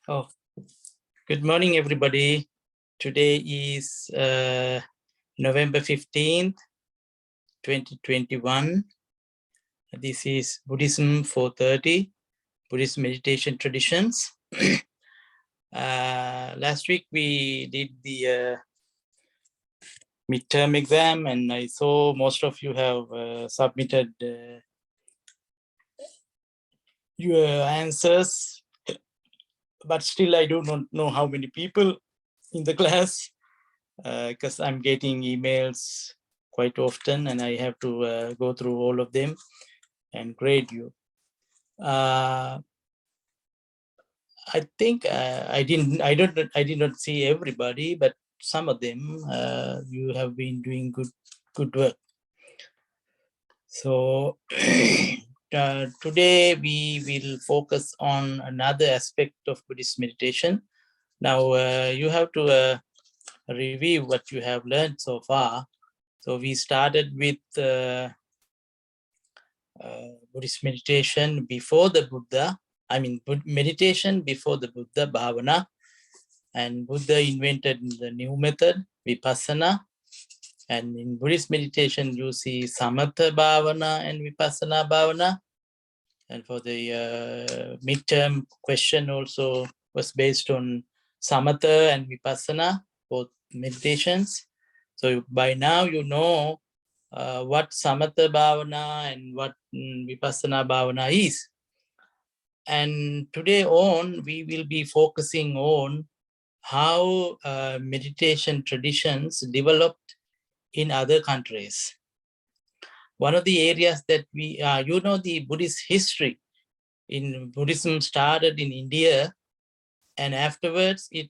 Oh, good morning, everybody. Today is November 15th, 2021. This is Buddhism 430, Buddhist meditation traditions. Last week we did the midterm exam, and I saw most of you have submitted your answers, but still I do not know how many people in the class, because I'm getting emails quite often and I have to go through all of them and grade you. I think I did not see everybody, but some of them you have been doing good work. So today we will focus on another aspect of Buddhist meditation. Now you have to review what you have learned so far. So we started with Buddhist meditation before the Buddha. I mean, meditation before the Buddha, bhavana. And Buddha invented the new method, vipassana. And in Buddhist meditation, you see samatha bhavana and vipassana bhavana. And for the midterm question also was based on samatha and vipassana, both meditations. So by now you know what samatha bhavana and what vipassana bhavana is. And today on, we will be focusing on how meditation traditions developed in other countries. One of the areas that we, the Buddhist history in Buddhism started in India, and afterwards it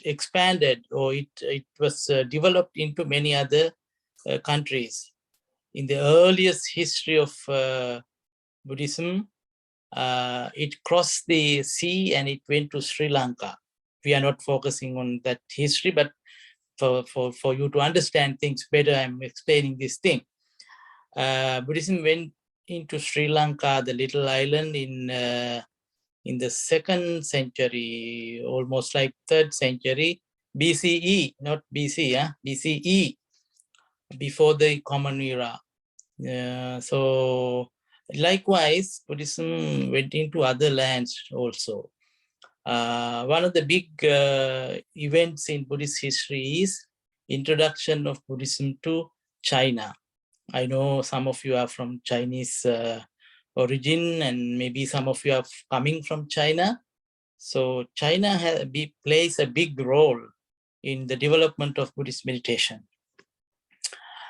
expanded, or it was developed into many other countries. In the earliest history of Buddhism, it crossed the sea and it went to Sri Lanka. We are not focusing on that history, but for you to understand things better, I'm explaining this thing. Buddhism went into Sri Lanka, the little island, in the 2nd century, almost like 3rd century BCE, not BC, BCE, before the Common Era. So likewise, Buddhism went into other lands also. One of the big events in Buddhist history is introduction of Buddhism to China. I know some of you are from Chinese origin, and maybe some of you are coming from China. So China plays a big role in the development of Buddhist meditation.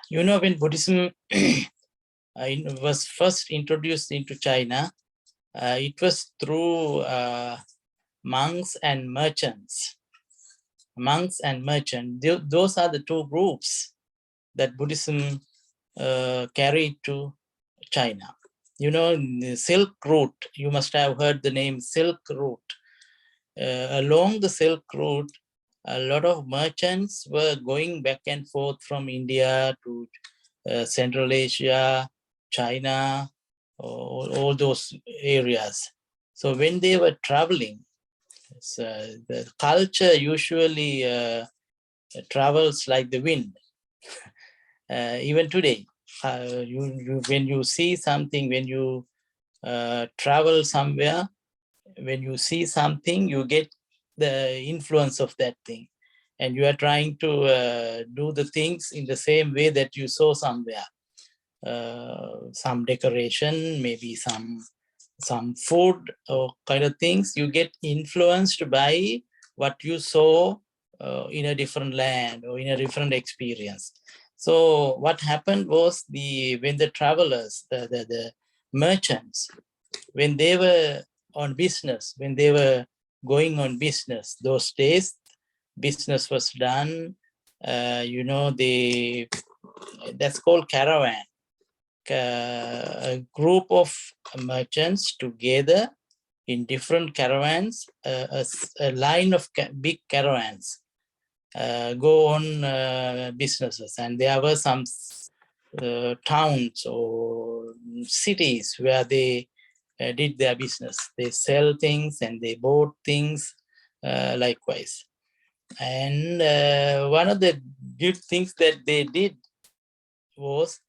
You know, when Buddhism was first introduced into China, it was through monks and merchants. Monks and merchants, those are the two groups that Buddhism carried to China. You know, the Silk Route, you must have heard the name Silk Route. Along the Silk Route, a lot of merchants were going back and forth from India to Central Asia, China, all those areas. So when they were traveling, the culture usually travels like the wind. Even today, when you see something, when you travel somewhere, when you see something, you get the influence of that thing, and you are trying to do the things in the same way that you saw somewhere. Some decoration, maybe some food or kind of things, you get influenced by what you saw in a different land or in a different experience. So what happened was, when the travelers, the merchants, when they were on business, when they were going on business, those days, business was done, that's called caravan. A group of merchants together in different caravans, a line of big caravans. go on businesses, and there were some towns or cities where they did their business. They sell things and they bought things likewise. And one of the good things that they did was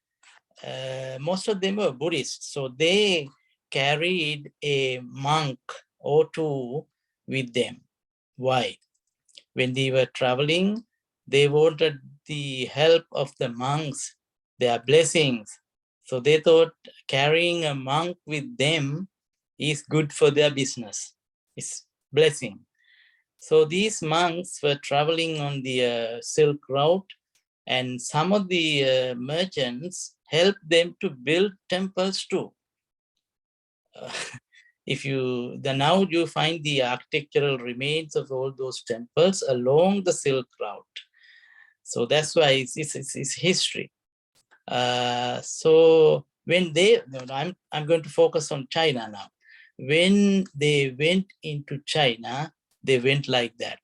most of them were Buddhists. So they carried a monk or two with them. Why? When they were traveling, they wanted the help of the monks, their blessings. So they thought carrying a monk with them is good for their business. It's blessing. So these monks were traveling on the Silk Route, and some of the merchants helped them to build temples too. If you now you find the architectural remains of all those temples along the Silk Route. So that's why it's history. So when they, I'm going to focus on China now. When they went into China, they went like that.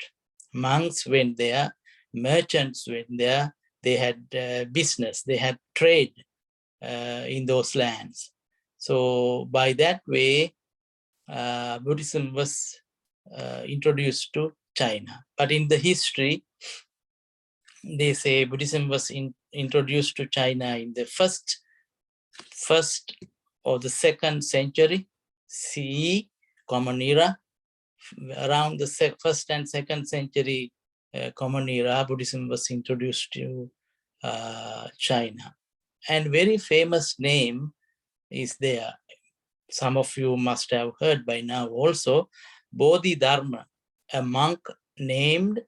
Monks went there, merchants went there, they had business, they had trade in those lands. So by that way, Buddhism was introduced to China. But in the history, they say Buddhism was introduced to China in the first or the 2nd century CE, Common Era. Around the 1st and 2nd century Common Era, Buddhism was introduced to China. And very famous name is there. Some of you must have heard by now also, Bodhidharma, a monk named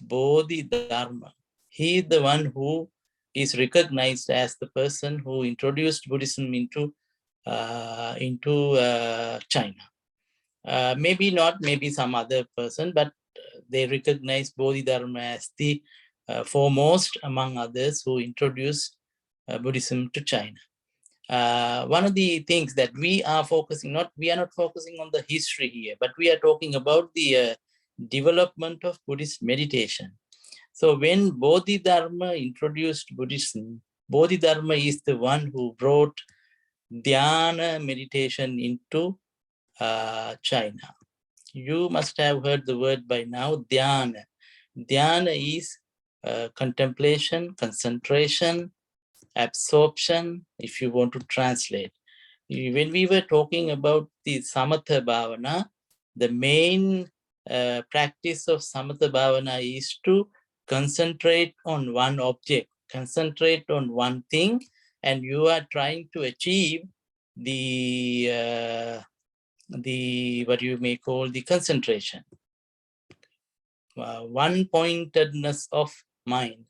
Bodhidharma. He is the one who is recognized as the person who introduced Buddhism into China. Maybe not, maybe some other person, but they recognize Bodhidharma as the foremost among others who introduced Buddhism to China. One of the things that we are not focusing on the history here, but we are talking about the development of Buddhist meditation. So when Bodhidharma introduced Buddhism, Bodhidharma is the one who brought dhyana meditation into China. You must have heard the word by now, dhyana. Dhyana is contemplation, concentration, absorption, if you want to translate. When we were talking about the Samatha Bhavana, the main practice of Samatha Bhavana is to concentrate on one object, concentrate on one thing, and you are trying to achieve the what you may call the concentration, one-pointedness of mind.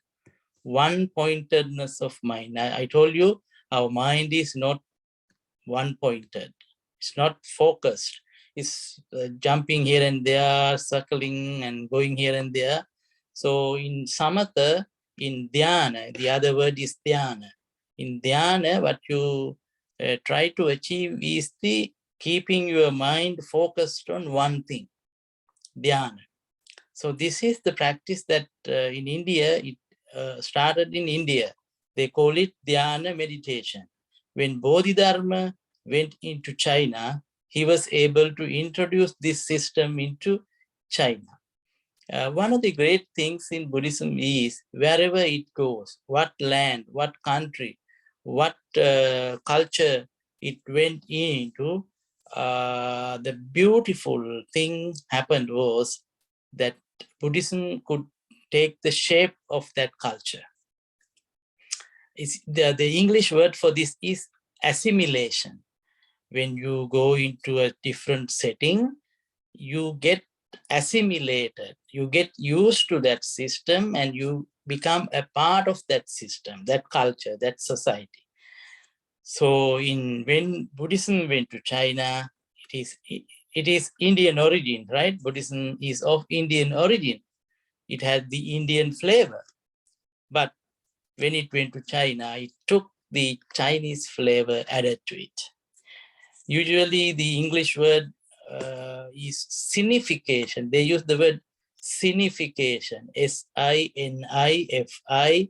One-pointedness of mind. I told you our mind is not one-pointed. It's not focused. It's jumping here and there, circling and going here and there. So in Samatha, in Dhyana, the other word is Dhyana. In Dhyana, what you try to achieve is the keeping your mind focused on one thing, Dhyana. So this is the practice that in India, it started in India. They call it Dhyana meditation. When Bodhidharma went into China, he was able to introduce this system into China. One of the great things in Buddhism is wherever it goes, what land, what country, what culture it went into, the beautiful thing happened was that Buddhism could take the shape of that culture. The English word for this is assimilation. When you go into a different setting, you get assimilated, you get used to that system, and you become a part of that system, that culture, that society. So when Buddhism went to China, it is Indian origin, right? Buddhism is of Indian origin. It had the Indian flavor. But when it went to China, it took the Chinese flavor added to it. Usually the English word is signification. They use the word Sinification, Sinification,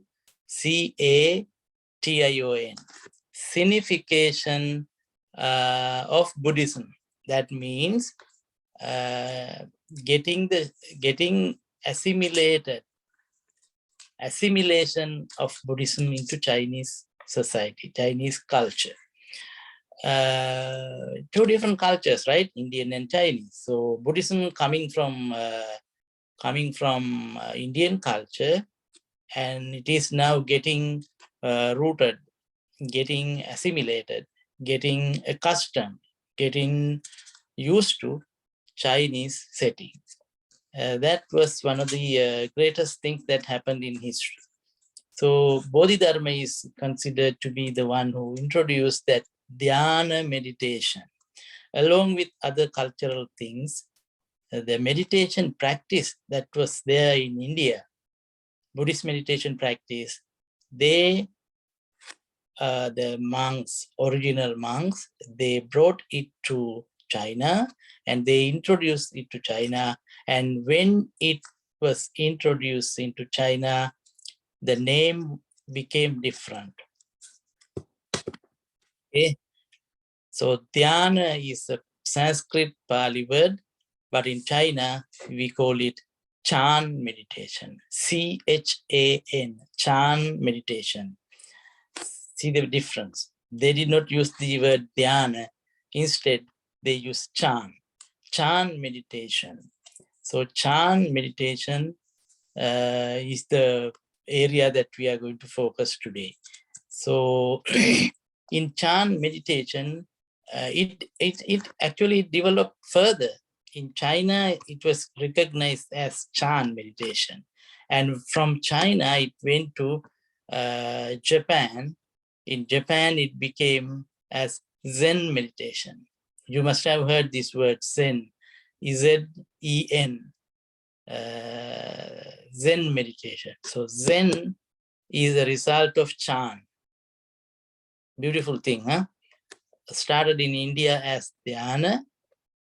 Sinification of Buddhism. That means getting assimilation of Buddhism into Chinese society, Chinese culture. Two different cultures, right? Indian and Chinese. So Buddhism coming from Indian culture, and it is now getting rooted, getting assimilated, getting accustomed, getting used to Chinese setting. That was one of the greatest things that happened in history. So Bodhidharma is considered to be the one who introduced that dhyana meditation, along with other cultural things. The meditation practice that was there in India, Buddhist meditation practice, the monks, original monks, they brought it to China and they introduced it to China. And when it was introduced into China, the name became different. Okay. So dhyana is a Sanskrit Pali word, but in China, we call it Chan meditation, C-H-A-N, Chan meditation. See the difference. They did not use the word dhyana. Instead, they use Chan, Chan meditation. So Chan meditation is the area that we are going to focus today. So in Chan meditation, it actually developed further. In China, it was recognized as Chan meditation. And from China, it went to Japan. In Japan, it became as Zen meditation. You must have heard this word Zen, Z-E-N, Zen meditation. So Zen is a result of Chan. Beautiful thing, huh? Started in India as dhyana,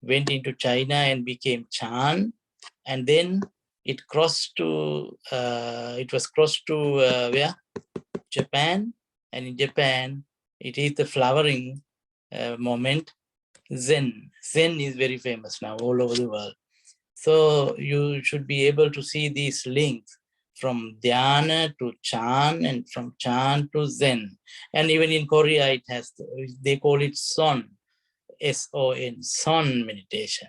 went into China and became Chan, and then it crossed to, where? Japan, and in Japan, it is the flowering moment, Zen. Zen is very famous now all over the world. So you should be able to see these links from dhyana to Chan and from Chan to Zen. And even in Korea, it has, they call it Son, S-O-N, Son meditation.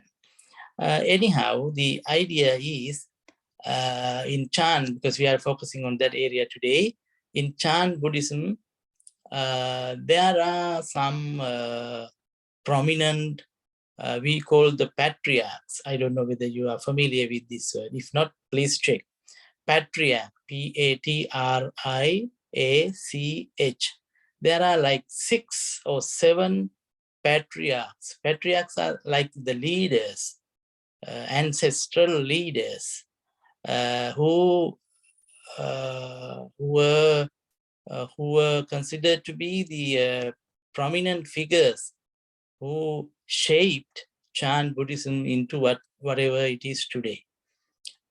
Anyhow, the idea is in Chan, because we are focusing on that area today, in Chan Buddhism, there are some prominent, we call the patriarchs. I don't know whether you are familiar with this word. If not, please check. Patriarch, P-A-T-R-I-A-C-H. There are like 6 or 7 patriarchs. Patriarchs are like the leaders, ancestral leaders, who were considered to be the prominent figures who shaped Chan Buddhism into whatever it is today.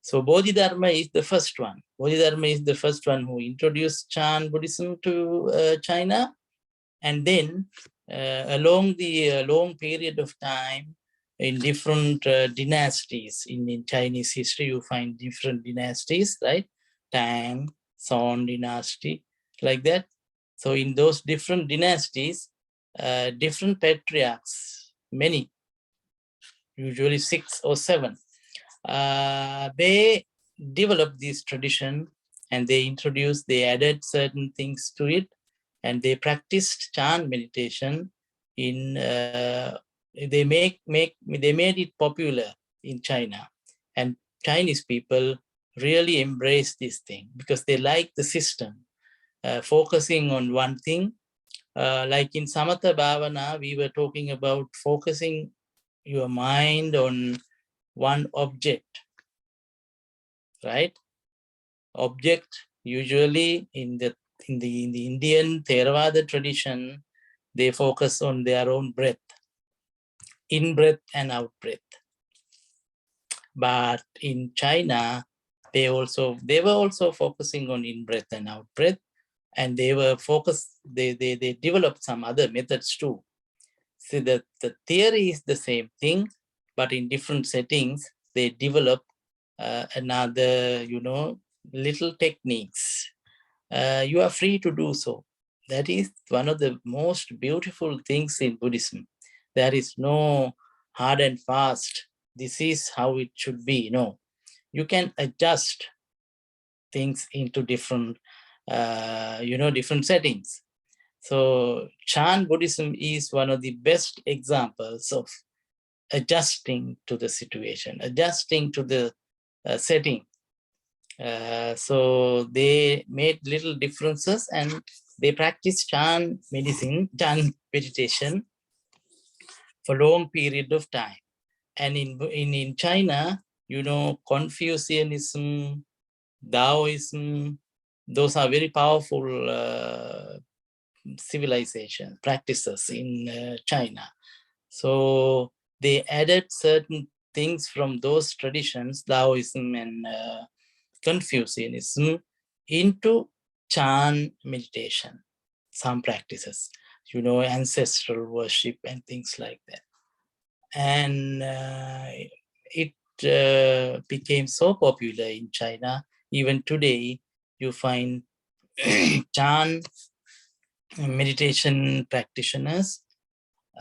So Bodhidharma is the first one. Bodhidharma is the first one who introduced Chan Buddhism to China. And then along the long period of time, in different dynasties, in Chinese history, you find different dynasties, right? Tang, Song dynasty, like that. So in those different dynasties, different patriarchs, many, usually 6 or 7, they developed this tradition and they added certain things to it, and they practiced Chan meditation in, they made it popular in China, and Chinese people really embrace this thing because they like the system, focusing on one thing. Like in Samatha Bhavana, we were talking about focusing your mind on one object, right? Object, usually in the Indian Theravada tradition, they focus on their own breath, in breath and out breath. But in China, they were also focusing on in-breath and out-breath, and they were focused, they developed some other methods too. So the theory is the same thing, but in different settings, they develop another, little techniques. You are free to do so. That is one of the most beautiful things in Buddhism. There is no hard and fast, this is how it should be. No, you can adjust things into different, different settings. So Chan Buddhism is one of the best examples of adjusting to the situation, adjusting to the setting. So they made little differences, and they practice Chan meditation for long period of time. And in China, Confucianism, Taoism, those are very powerful civilization practices in China. So they added certain things from those traditions, Taoism and Confucianism, into Chan meditation, some practices, ancestral worship and things like that. And it became so popular in China. Even today, you find Chan meditation practitioners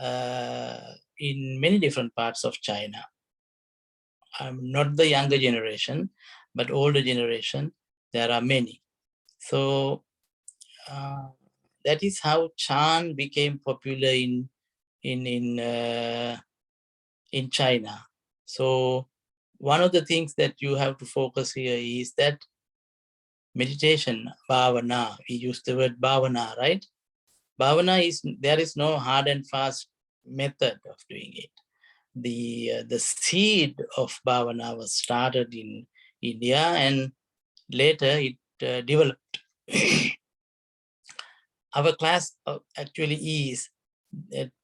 in many different parts of China. Not the younger generation, but older generation, there are many. So that is how Chan became popular in China. So one of the things that you have to focus here is that meditation, bhavana, we use the word bhavana, right? Bhavana there is no hard and fast method of doing it. The seed of bhavana was started in India, and later it developed. Our class actually is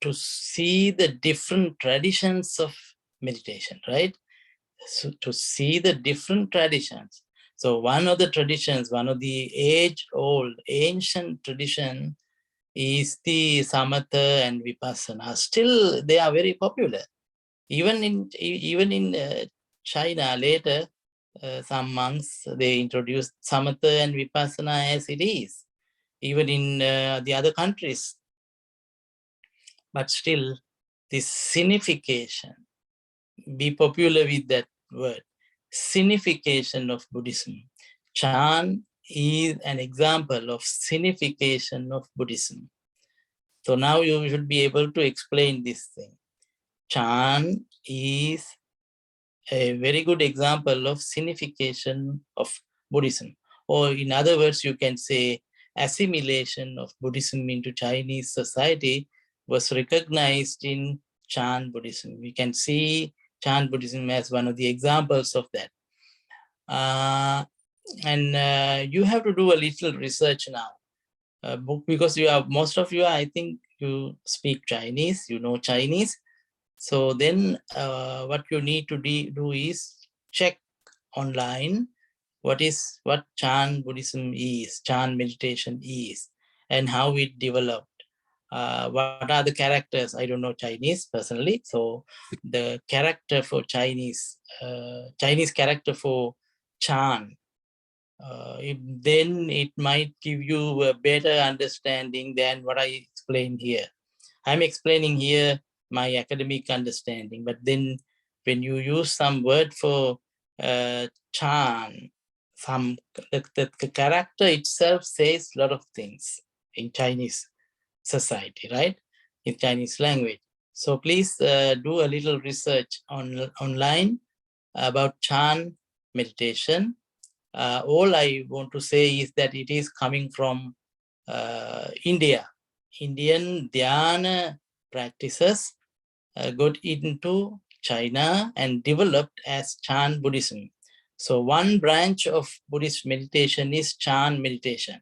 to see the different traditions of meditation, right? So to see the different traditions. So one of the traditions, one of the age-old, ancient tradition is the samatha and vipassana. Still, they are very popular. Even in China later, some monks, they introduced samatha and vipassana as it is. Even in the other countries. But still, this signification, be popular with that word, signification of Buddhism. Chan is an example of signification of Buddhism. So now you should be able to explain this thing. Chan is a very good example of signification of Buddhism. Or in other words, you can say assimilation of Buddhism into Chinese society was recognized in Chan Buddhism. We can see Chan Buddhism as one of the examples of that. You have to do a little research now. Because most of you, I think you speak Chinese, you know Chinese. So then what you need to do is check online what Chan Buddhism is, Chan meditation is, and how it developed. What are the characters? I don't know Chinese personally. So the character for Chinese character for Chan, then it might give you a better understanding than what I explained here. I'm explaining here my academic understanding, but then when you use some word for Chan, the character itself says a lot of things in Chinese society, right? In Chinese language. So please do a little research online about Chan meditation. All I want to say is that it is coming from India. Indian dhyana practices got into China and developed as Chan Buddhism. So one branch of Buddhist meditation is Chan meditation.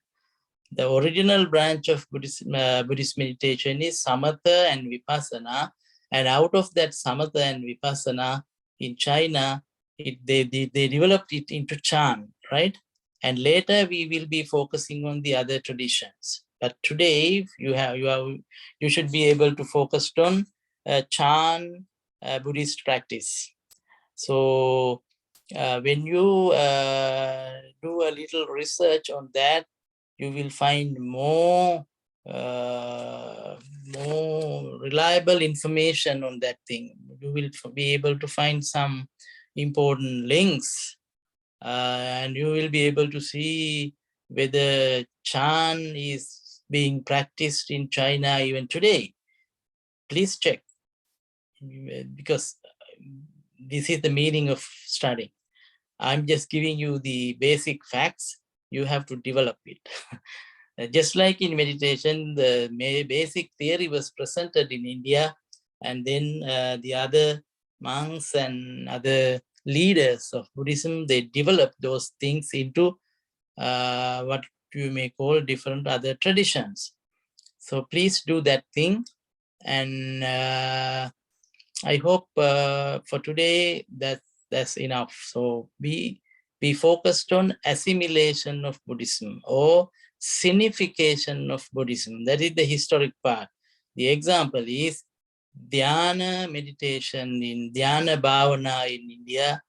The original branch of Buddhist meditation is Samatha and Vipassana. And out of that Samatha and Vipassana in China, they developed it into Chan, right? And later we will be focusing on the other traditions. But today you should be able to focus on Chan Buddhist practice. So when you do a little research on that, you will find more reliable information on that thing. You will be able to find some important links, and you will be able to see whether Chan is being practiced in China even today. Please check, because this is the meaning of studying. I'm just giving you the basic facts. You have to develop it. Just like in meditation, the basic theory was presented in India, and then the other monks and other leaders of Buddhism, they developed those things into what you may call different other traditions. So please do that thing. And I hope for today that's enough. So be focused on assimilation of Buddhism or signification of Buddhism. That is the historic part. The example is Dhyana meditation in Dhyana Bhavana in India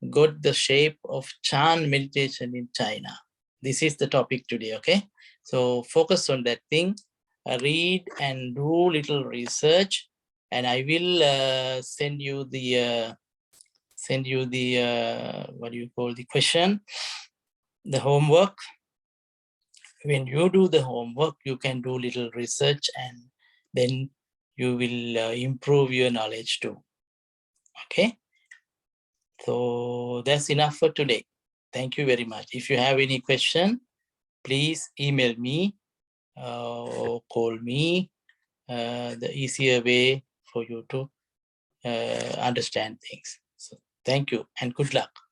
got the shape of Chan meditation in China. This is the topic today, okay? So focus on that thing, read and do little research, and I will send you the what do you call the question, the homework. When you do the homework, you can do little research, and then you will improve your knowledge too. Okay, so that's enough for today. Thank you very much. If you have any question, please email me or call me. The easier way for you to understand things. So thank you and good luck.